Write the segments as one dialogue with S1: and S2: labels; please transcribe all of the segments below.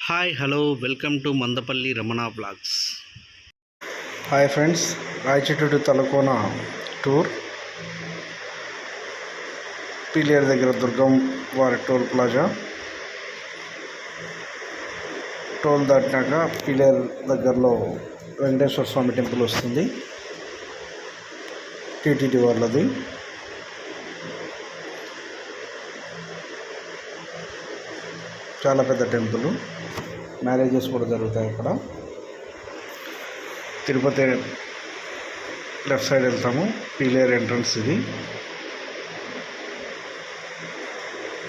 S1: Hi hello welcome to Mandapalli Ramana blogs.
S2: Hi friends, Rayachoti to Talakona tour. Pileru దగ్గర దుర్గం వారి టోల్ ప్లాజా. టోల్ దాటినాక పీలేరు దగ్గరలో వెంకటేశ్వర స్వామి టెంపుల్ వస్తుంది, టీటీడీ వాళ్ళది. చాలా పెద్ద టెంపుల్, మ్యారేజెస్ కూడా జరుగుతాయి ఇక్కడ. తిరుపతి లెఫ్ట్ సైడ్ వెళ్తాము, పీలేరు ఎంట్రన్స్ ఇది.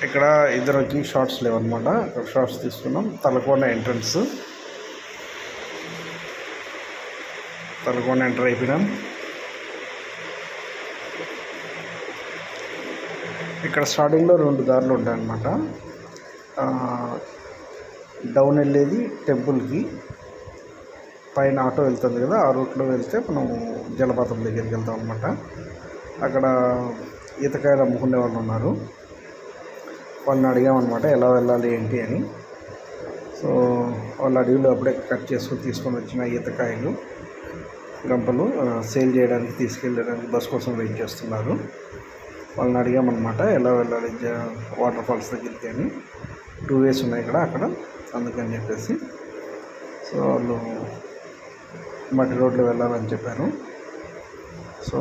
S2: ఇక్కడ ఇద్దరికి షార్ట్స్ లేవన్నమాట, ఇక్కడ షార్ట్స్ తీసుకున్నాం. తలకోన ఎంట్రన్స్, తలకోన ఎంటర్ అయిపోయినాం. ఇక్కడ స్టార్టింగ్లో 2 దారులు ఉంటాయన్నమాట. డౌన్ వెళ్ళేది టెంపుల్కి, పైన ఆటో వెళ్తుంది కదా, ఆ రూట్లో వెళ్తే మనం జలపాతం దగ్గరికి వెళ్తాం అనమాట. అక్కడ ఈతకాయలు అమ్ముకునే వాళ్ళు ఉన్నారు, వాళ్ళని అడిగామన్నమాట ఎలా వెళ్ళాలి ఏంటి అని. సో వాళ్ళ అడవిలో అప్పుడే కట్ చేసుకుని తీసుకొని వచ్చిన ఈతకాయలు గంపలు సేల్ చేయడానికి తీసుకెళ్ళడానికి బస్ కోసం వెయిట్ చేస్తున్నారు. వాళ్ళని అడిగామన్నమాట ఎలా వెళ్ళాలి వాటర్ ఫాల్స్ దగ్గరికి అని. 2 ways ఉన్నాయి ఇక్కడ అక్కడ, అందుకని చెప్పేసి. సో వాళ్ళు మట్టి రోడ్లో వెళ్ళాలని చెప్పారు. సో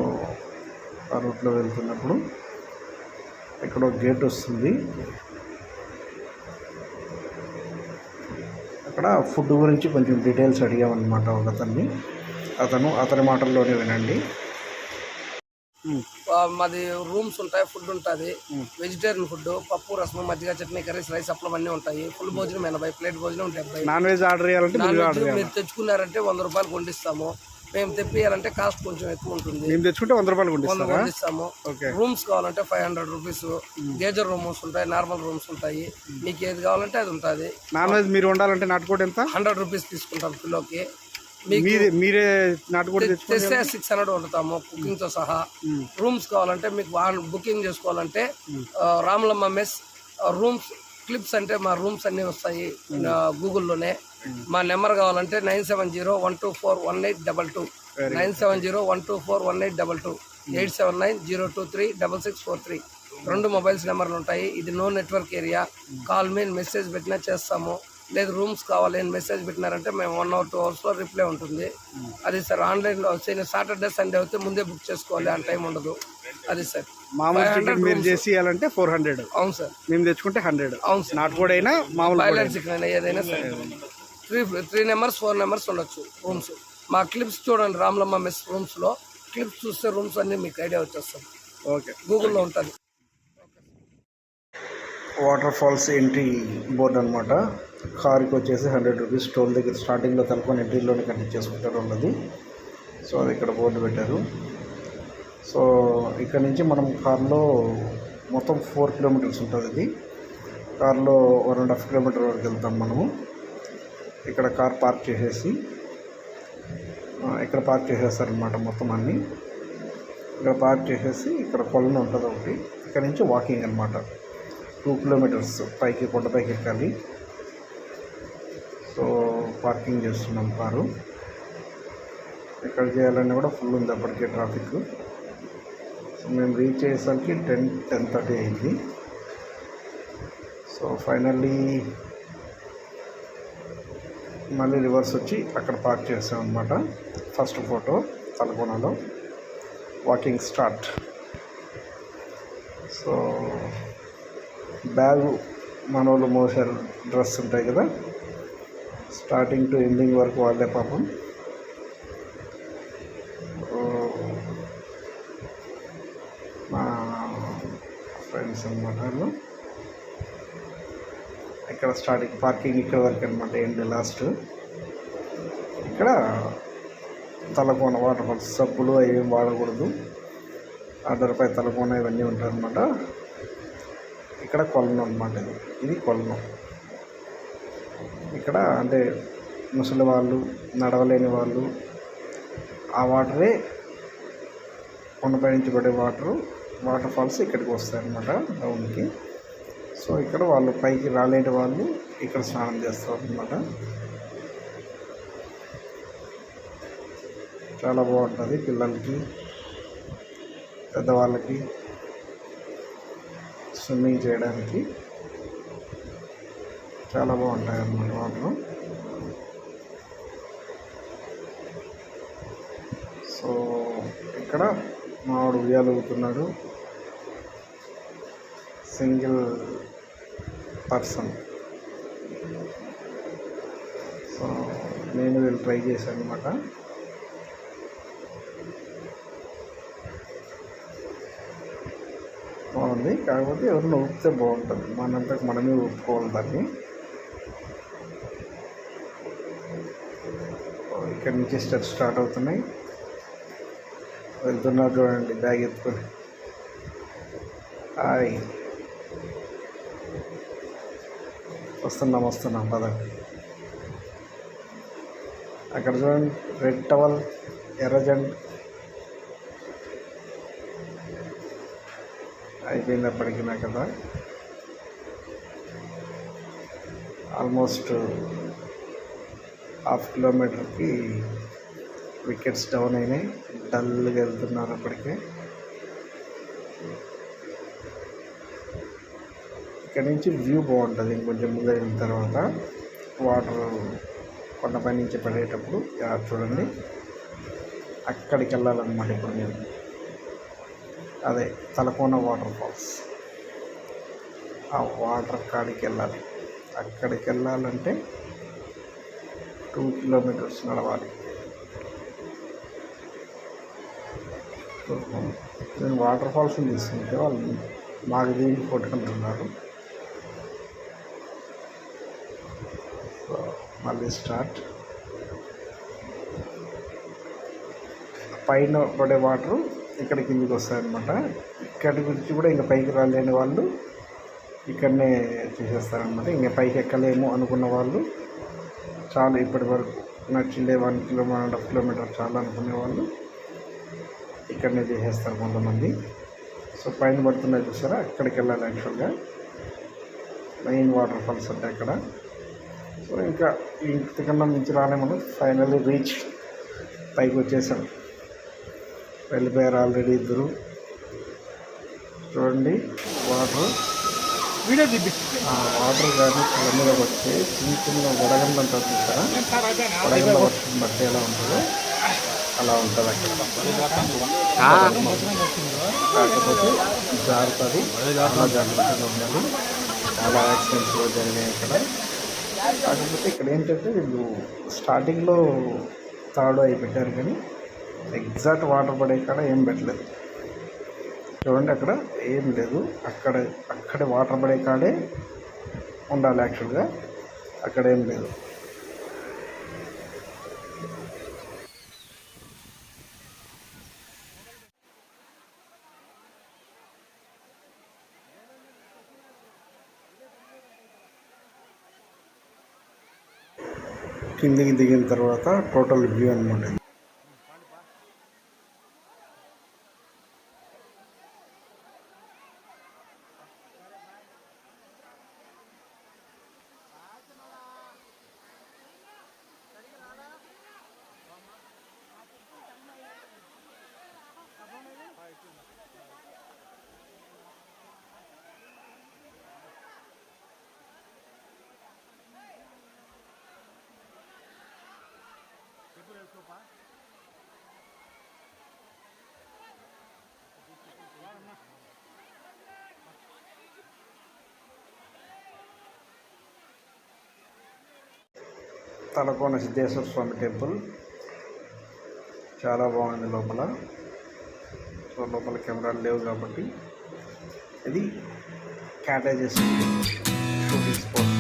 S2: ఆ రూట్లో వెళ్తున్నప్పుడు ఇక్కడ ఒక గేట్ వస్తుంది. అక్కడ ఫుడ్ గురించి కొంచెం డీటెయిల్స్ అడిగామన్నమాట ఒక అతని మాటల్లోనే వినండి.
S3: మాది రూమ్స్ ఉంటాయి, ఫుడ్ ఉంటుంది, వెజిటేరియన్ ఫుడ్, పప్పు, రసం, మజ్జిగ, చట్నీ, కర్రీస్, రైస్, అప్పలం అన్నీ ఉంటాయి. ఫుల్ భోజనం 80, ప్లేట్ భోజనం 70.
S2: నాన్ వెజ్ ఆర్డర్ చేయాలంటే
S3: మీరు తెచ్చుకున్నారంటే 100 రూపాయలు కొండిస్తాము. మేము తెప్పియాలంటే కాస్ట్ కొంచెం ఎక్కువ ఉంటుంది.
S2: మేము తెచ్చుకుంటే 100 రూపాయలు
S3: కొండిస్తాము. రూమ్స్ కావాలంటే 500 రూపీస్. గేజర్ రూమ్స్ ఉంటాయి, నార్మల్ రూమ్స్ ఉంటాయి, మీకు ఏది కావాలంటే అది ఉంటుంది.
S2: నాన్ వెజ్ మీరు ఉండాలంటే నాటుకోడి ఎంత?
S3: 100 రూపీస్ తీసుకుంటాం కిలోకి.
S2: మీరే నాటుకోడి
S3: తెస్తే 600 వండుతాము కుకింగ్తో సహా. రూమ్స్ కావాలంటే మీకు బుకింగ్ చేసుకోవాలంటే రామలమ్మ మెస్ రూమ్స్ క్లిప్స్ అంటే మా రూమ్స్ అన్నీ వస్తాయి గూగుల్లోనే. మా నెంబర్ కావాలంటే 9701241822, 9701241822, 8790236643. 2 మొబైల్స్ నెంబర్లు ఉంటాయి. ఇది no network area. Call me message పెట్టినా చేస్తాము. లేదు రూమ్స్ కావాలి అని మెసేజ్ పెట్టినారంటే మేము 1 or 2 hours రిప్లై ఉంటుంది. అది సార్ ఆన్లైన్లో సాటర్డే సండే అయితే ముందే బుక్ చేసుకోవాలి, ఆ టైం ఉండదు. అది సార్
S2: మీరు చేసి 400.
S3: అవును సార్.
S2: మేము తెచ్చుకుంటే 100.
S3: అవును సార్.
S2: నాటుకోడి అయినా మామూలు
S3: బాయిలర్ చికెన్ అయినా ఏదైనా సరే. 3 members 4 members ఉండొచ్చు రూమ్స్. మా క్లిప్స్ చూడండి, రామలమ్మ మెస్ రూమ్స్లో క్లిప్స్ చూస్తే రూమ్స్ అన్నీ మీకు ఐడియా వచ్చేస్తుంది.
S2: ఓకే,
S3: గూగుల్లో ఉంటుంది.
S2: వాటర్ ఫాల్స్ ఎంట్రీ బోర్డు అనమాట. కార్కి వచ్చేసి 100 రూపీస్. టోల్ దగ్గర స్టార్టింగ్లో తలకొని ఎంట్రీలోనే కనెక్ట్ చేసుకుంటారు ఉన్నది. సో అది ఇక్కడ బోర్డు పెట్టారు. సో ఇక్కడ నుంచి మనం కార్లో మొత్తం 4 kilometers ఉంటుంది. ఇది కార్లో 1.5 kilometer వరకు వెళ్తాం మనము. ఇక్కడ కార్ పార్క్ చేసేసి ఇక్కడ పార్క్ చేసేస్తారనమాట మొత్తం అన్నీ. ఇక్కడ పార్క్ చేసేసి ఇక్కడ కొలను ఉంటుంది ఒకటి, ఇక్కడ నుంచి వాకింగ్ అనమాట 2 kilometers పైకి కొండపైకి ఎక్కాలి. సో పార్కింగ్ చేస్తున్నాం కారు. ఇక్కడ చేయాలని కూడా ఫుల్ ఉంది అప్పటికే ట్రాఫిక్. సో మేము రీచ్ అయ్యేసరికి 10:30 అయింది. సో ఫైనల్లీ మళ్ళీ రివర్స్ వచ్చి అక్కడ పార్క్ చేసాం అనమాట. ఫస్ట్ ఫోటో తలకోనలో వాకింగ్ స్టార్ట్. సో బ్యాగ్ మన వాళ్ళు మోసారు, డ్రెస్ ఉంటాయి కదా, స్టార్టింగ్ టు ఎండింగ్ వరకు వాళ్ళే పాపం. మా ఫ్రెండ్స్ అనమాట వాళ్ళు. ఇక్కడ స్టార్టింగ్ పార్కింగ్ ఇక్కడ వరకు అనమాట, ఎండ్ లాస్ట్. ఇక్కడ తలకోన వాటర్ ఫాల్స్, సబ్బులు అవి ఏం వాడకూడదు, అదర్పై తలకోన ఇవన్నీ ఉంటాయన్నమాట. ఇక్కడ కొలను అనమాట, ఇది కొలను. ఇక్కడ అంటే ముసలి వాళ్ళు, నడవలేని వాళ్ళు, ఆ వాటరే కొండపై నుంచి పడే వాటర్ ఫాల్స్ ఇక్కడికి వస్తాయి అన్నమాట డౌన్కి. సో ఇక్కడ వాళ్ళు పైకి రాలేని వాళ్ళు ఇక్కడ స్నానం చేస్తారు అన్నమాట. చాలా బాగుంటుంది పిల్లలకి, పెద్దవాళ్ళకి స్విమ్మింగ్ చేయడానికి చాలా బాగుంటాయి అన్నమాట వాటర్. సో ఇక్కడ మావాడు ఉయ్యాలుగుతున్నాడు, సింగిల్ పర్సన్. సో నేను వెళ్ళి ట్రై చేశాను అనమాట. బాగుంది, కాకపోతే ఎవరిని ఊపితే బాగుంటుంది, మనంతకు మనమే ఊపుకోవాలి దాన్ని. ఇక్కడ నుంచి స్టెప్స్ స్టార్ట్ అవుతున్నాయి. వెళ్తున్నారు చూడండి బ్యాగ్ ఎత్తుకొని. హాయ్, వస్తున్నాం పదండి. అక్కడ చూడండి రెడ్ టవల్, ఎర్రజెండ్ అయిపోయింది అప్పటికి నా కదా. ఆల్మోస్ట్ ½ కిలోమీటర్కి వికెట్స్ డౌన్ అయినాయి, డల్గా వెళ్తున్నారు అప్పటికే. ఇక్కడ నుంచి వ్యూ బాగుంటుంది. ఇంకొంచెం ముందు వెళ్ళిన తర్వాత వాటర్ కొండపై నుంచి పడేటప్పుడు చూడండి అక్కడికి వెళ్ళాలన్నమాట. ఇప్పుడు నేను అదే తలకోన వాటర్ ఫాల్స్, ఆ వాటర్ కాడికి వెళ్ళాలి. అక్కడికి వెళ్ళాలంటే 2 కిలోమీటర్స్ నడవాలి. నేను వాటర్ ఫాల్స్ని తీసుకుంటే వాళ్ళు మాకు దీనికి కొట్టుకుంటున్నారు. సో మళ్ళీ స్టార్ట్. పైన పడే వాటరు ఇక్కడ కిందికి వస్తాయన్నమాట. ఇక్కడి గురించి కూడా ఇంకా పైకి రాలేని వాళ్ళు ఇక్కడనే చేసేస్తారనమాట. ఇంకా పైకి ఎక్కలేము అనుకున్న వాళ్ళు, చాలా ఇప్పటి వరకు నచ్చిండే 1.5 కిలోమీటర్ చాలా అనుకునే వాళ్ళు ఇక్కడనే చేసేస్తారు కొంతమంది. సో పైన పడుతున్నాయి చూసారా, అక్కడికి వెళ్ళాలి యాక్చువల్గా. మెయిన్ వాటర్ ఫాల్స్ అంటే అక్కడ. సో ఇంకా ఇంతకన్నా మించి రాలేమని ఫైనల్లీ రీచ్, పైకి వచ్చేసాం. వెళ్ళిపోయారు ఆల్రెడీ ఇద్దరు. చూడండి వాటర్ వాటర్ కానీ కళ్ళ మీద వచ్చి చిన్న వడగండ్లు అంటారు చూసారా, వడగండ్ల వర్షం బట్టి ఎలా ఉంటుందో అలా ఉంటుంది అక్కడ. కాకపోతే జారుతుంది, చాలా జాగ్రత్తగా ఉండాలి. చాలా యాక్సిడెంట్స్ జరిగాయి ఇక్కడ. కాకపోతే ఇక్కడ ఏంటంటే వీళ్ళు స్టార్టింగ్లో తాడు అవి పెట్టారు, కానీ ఎగ్జాక్ట్ వాటర్ పడే కాడ ఏం పెట్టలేదు. చూడండి అక్కడ ఏం లేదు, అక్కడే వాటర్ పడే కాడే ఉండాలి యాక్చువల్గా, అక్కడ ఏం లేదు. కిందికి దిగిన తర్వాత టోటల్ వ్యూ అనమాట. తలకోన సిద్ధేశ్వర స్వామి టెంపుల్ చాలా బాగుంది లోపల. సో లోపల కెమెరాలు లేవు కాబట్టి ఇది కాటేజెస్ షూటింగ్ స్పాట్.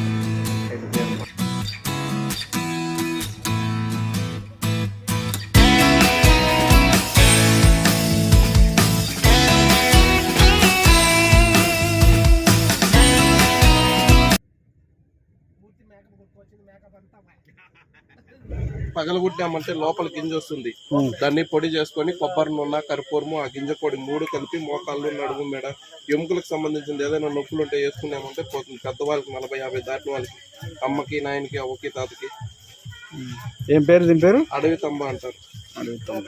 S4: పగలగొట్టామంటే లోపల గింజ వస్తుంది. దాన్ని పొడి చేసుకొని కొబ్బరి నూనె, కర్పూరము, ఆ గింజ పొడి 3 కలిపి మోకాళ్ళు, నడుము, మెడ, ఎముకలకు సంబంధించింది ఏదైనా నొప్పులు ఉంటే వేసుకున్నామంటే పోతుంది. పెద్దవాళ్ళకి 40-50 దాటిన వాళ్ళకి, అమ్మకి, నాయనకి, అవ్వకి, తాతకి.
S2: ఏం పేరు దీని పేరు?
S4: అడవి తంబ అంటారు.
S2: అడవి తంబ.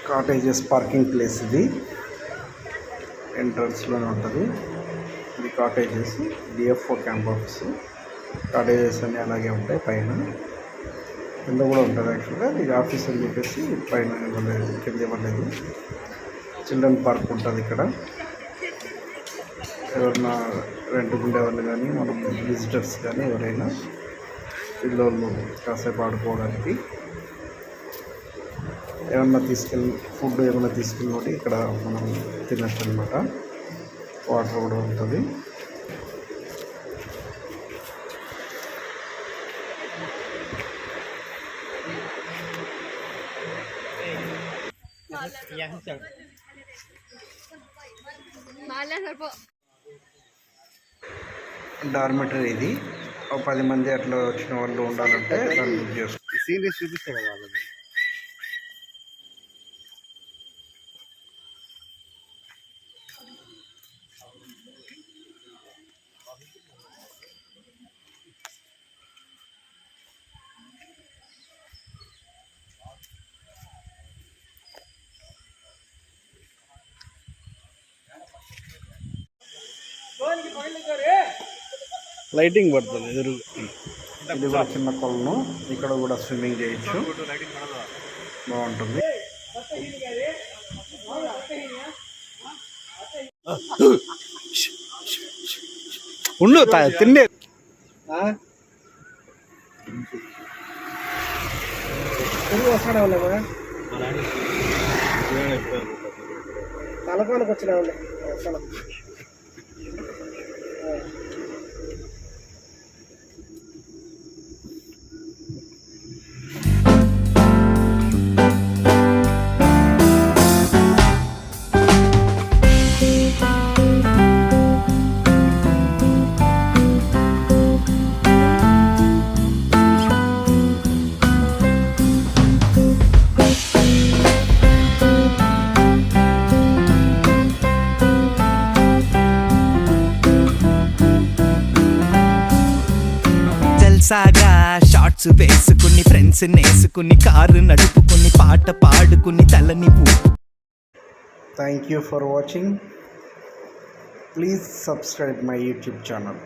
S2: కాటేజెస్ పార్కింగ్ ప్లేస్ ఇది, ఎంట్రన్స్లోనే ఉంటుంది. ఇది cottages, DFO camp office. Cottages అన్నీ అలాగే ఉంటాయి. పైన కింద కూడా ఉంటుంది. యాక్చువల్గా ఇది ఆఫీస్ అని చెప్పేసి పైన ఇవ్వలేదు, కింద ఇవ్వలేదు. చిల్డ్రన్ పార్క్ ఉంటుంది ఇక్కడ. ఎవరైనా రెంట్కు ఉండేవాళ్ళు కానీ, మనం విజిటర్స్ కానీ ఎవరైనా పిల్లలు కాసేపు ఆడుకోవడానికి ఏమన్నా ఫుడ్ ఏమన్నా తీసుకెళ్ళి ఇక్కడ మనం తినచ్చు అనమాట. వాటర్ కూడా ఉంటుంది. డార్మెటరీ ఇది. 10 మంది అట్లా వచ్చిన వాళ్ళు ఉండాలంటే దాన్ని బుక్ చేసుకోండి. సీరియస్ చూపిస్తే కదా వాళ్ళది. లైటింగ్ పడుతుంది ఎదురు. ఇది కూడా చిన్న కొలను, ఇక్కడ కూడా స్విమ్మింగ్ చేయొచ్చు, బాగుంటుంది. ఉండు తిండే వస్తాడా వాళ్ళ తలకోనకు వచ్చినా ఉండే.
S5: సాగా షార్ట్స్ వేసుకుని ఫ్రెండ్స్ నేసుకుని కారు నడుపుకుని పాట పాడుకుని తలని
S2: thank you for watching. Please subscribe my YouTube channel.